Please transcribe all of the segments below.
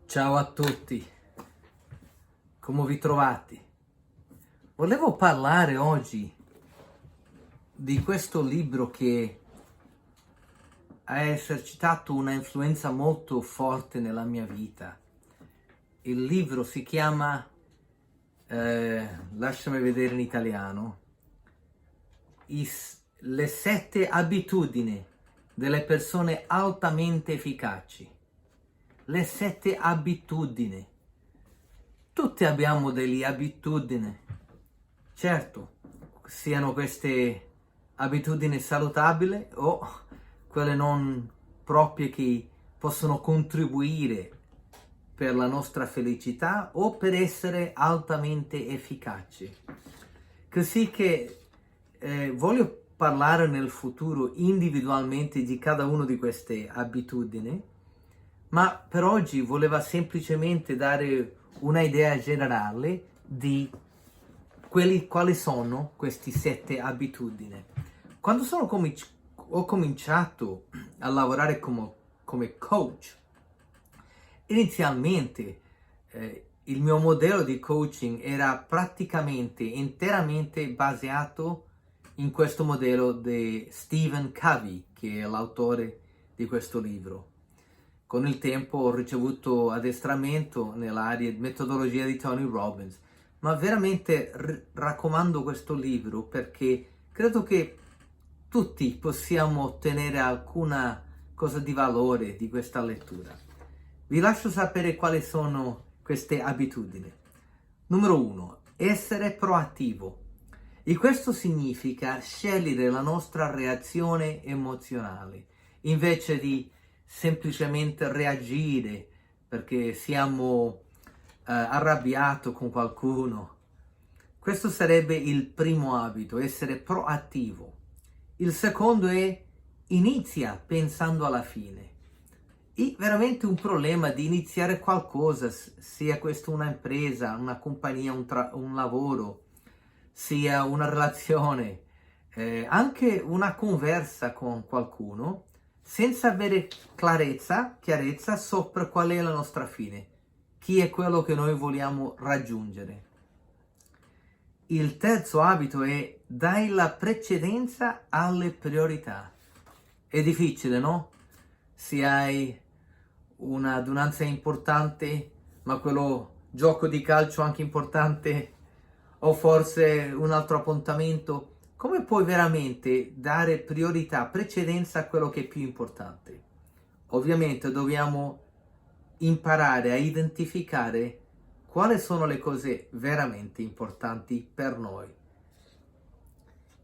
Ciao a tutti, come vi trovate? Volevo parlare oggi di questo libro che ha esercitato una influenza molto forte nella mia vita. Il libro si chiama, lasciami vedere in italiano, Le 7 abitudini delle persone altamente efficaci. Le 7 abitudini. Tutti abbiamo delle abitudini, certo, siano queste abitudini salutabili o quelle non proprie che possono contribuire per la nostra felicità o per essere altamente efficaci. Così che voglio parlare nel futuro individualmente di cada una di queste abitudini, ma per oggi volevo semplicemente dare una idea generale di quali sono queste 7 abitudini. Quando ho cominciato a lavorare come coach, inizialmente il mio modello di coaching era praticamente interamente basato in questo modello di Stephen Covey, che è l'autore di questo libro. Con il tempo ho ricevuto addestramento nell'area di metodologia di Tony Robbins, ma veramente raccomando questo libro perché credo che tutti possiamo ottenere alcuna cosa di valore di questa lettura. Vi lascio sapere quali sono queste abitudini. Numero 1. Essere proattivo. E questo significa scegliere la nostra reazione emozionale invece di semplicemente reagire perché siamo arrabbiati con qualcuno. Questo sarebbe il primo abito, essere proattivo. Il secondo è inizia pensando alla fine. È veramente un problema di iniziare qualcosa, sia questo una impresa, una compagnia, un lavoro, sia una relazione, anche una conversa con qualcuno, senza avere chiarezza sopra qual è la nostra fine, chi è quello che noi vogliamo raggiungere. Il terzo abito è dai la precedenza alle priorità. È difficile, no? Se hai una adunanza importante, ma quello gioco di calcio anche importante, o forse un altro appuntamento, come puoi veramente dare priorità, precedenza a quello che è più importante? Ovviamente dobbiamo imparare a identificare quali sono le cose veramente importanti per noi.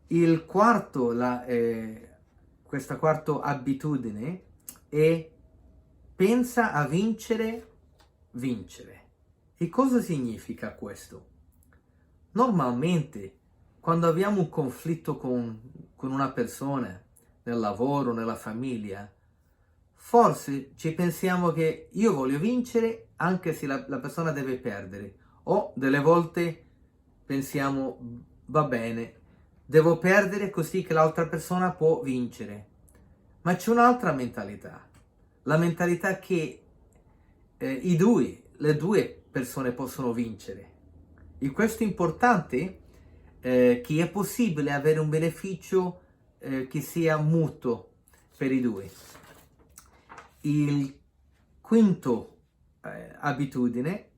Il quarto, questa quarta abitudine è pensa a vincere. E cosa significa questo? Normalmente, quando abbiamo un conflitto con una persona, nel lavoro, nella famiglia, forse ci pensiamo che io voglio vincere anche se la persona deve perdere. O delle volte pensiamo, va bene, devo perdere così che l'altra persona può vincere. Ma c'è un'altra mentalità. La mentalità che le due persone possono vincere. E questo è importante, che è possibile avere un beneficio che sia mutuo per i due. Il quinto abitudine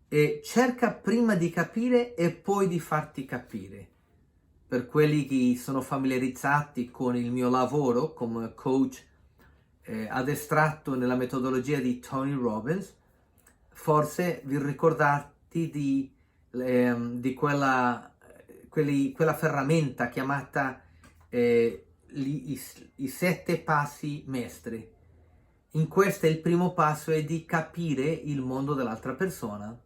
è cerca prima di capire e poi di farti capire. Per quelli che sono familiarizzati con il mio lavoro come coach addestrato nella metodologia di Tony Robbins, forse vi ricordate di quella ferramenta chiamata i 7 passi mestri. In questo il primo passo è di capire il mondo dell'altra persona.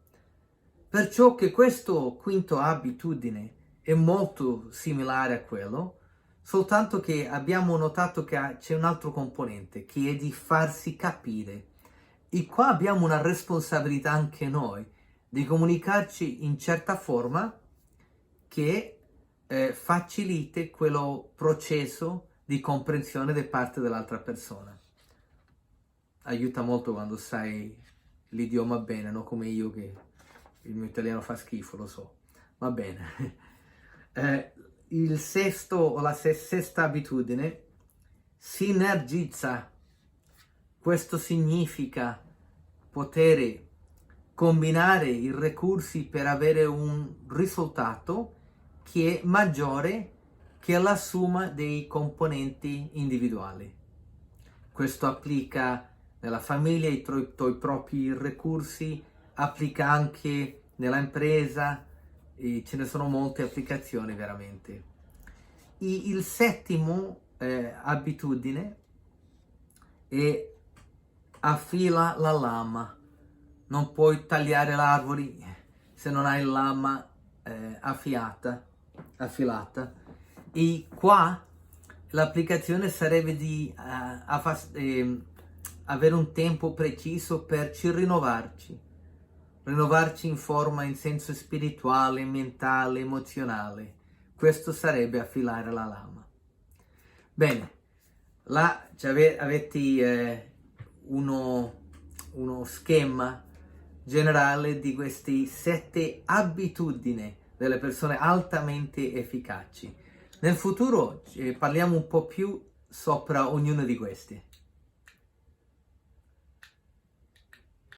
Perciò che questo quinto abitudine è molto similare a quello, soltanto che abbiamo notato che c'è un altro componente, che è di farsi capire. E qua abbiamo una responsabilità anche noi, di comunicarci in certa forma che faciliti quello processo di comprensione da parte dell'altra persona. Aiuta molto quando sai l'idioma bene, non come io che il mio italiano fa schifo, lo so. Va bene. Il sesto o la sesta abitudine, sinergizza. Questo significa poter combinare i recursi per avere un risultato che è maggiore che la somma dei componenti individuali. Questo applica nella famiglia, i tuoi propri recursi, applica anche nella impresa, e ce ne sono molte applicazioni veramente. Il settimo abitudine è affila la lama. Non puoi tagliare l'arbore se non hai lama affilata. E qua l'applicazione sarebbe di avere un tempo preciso per rinnovarci in forma, in senso spirituale, mentale, emozionale. Questo sarebbe affilare la lama. Bene, là avete uno schema generale di queste 7 abitudini delle persone altamente efficaci. Nel futuro parliamo un po' più sopra ognuno di questi.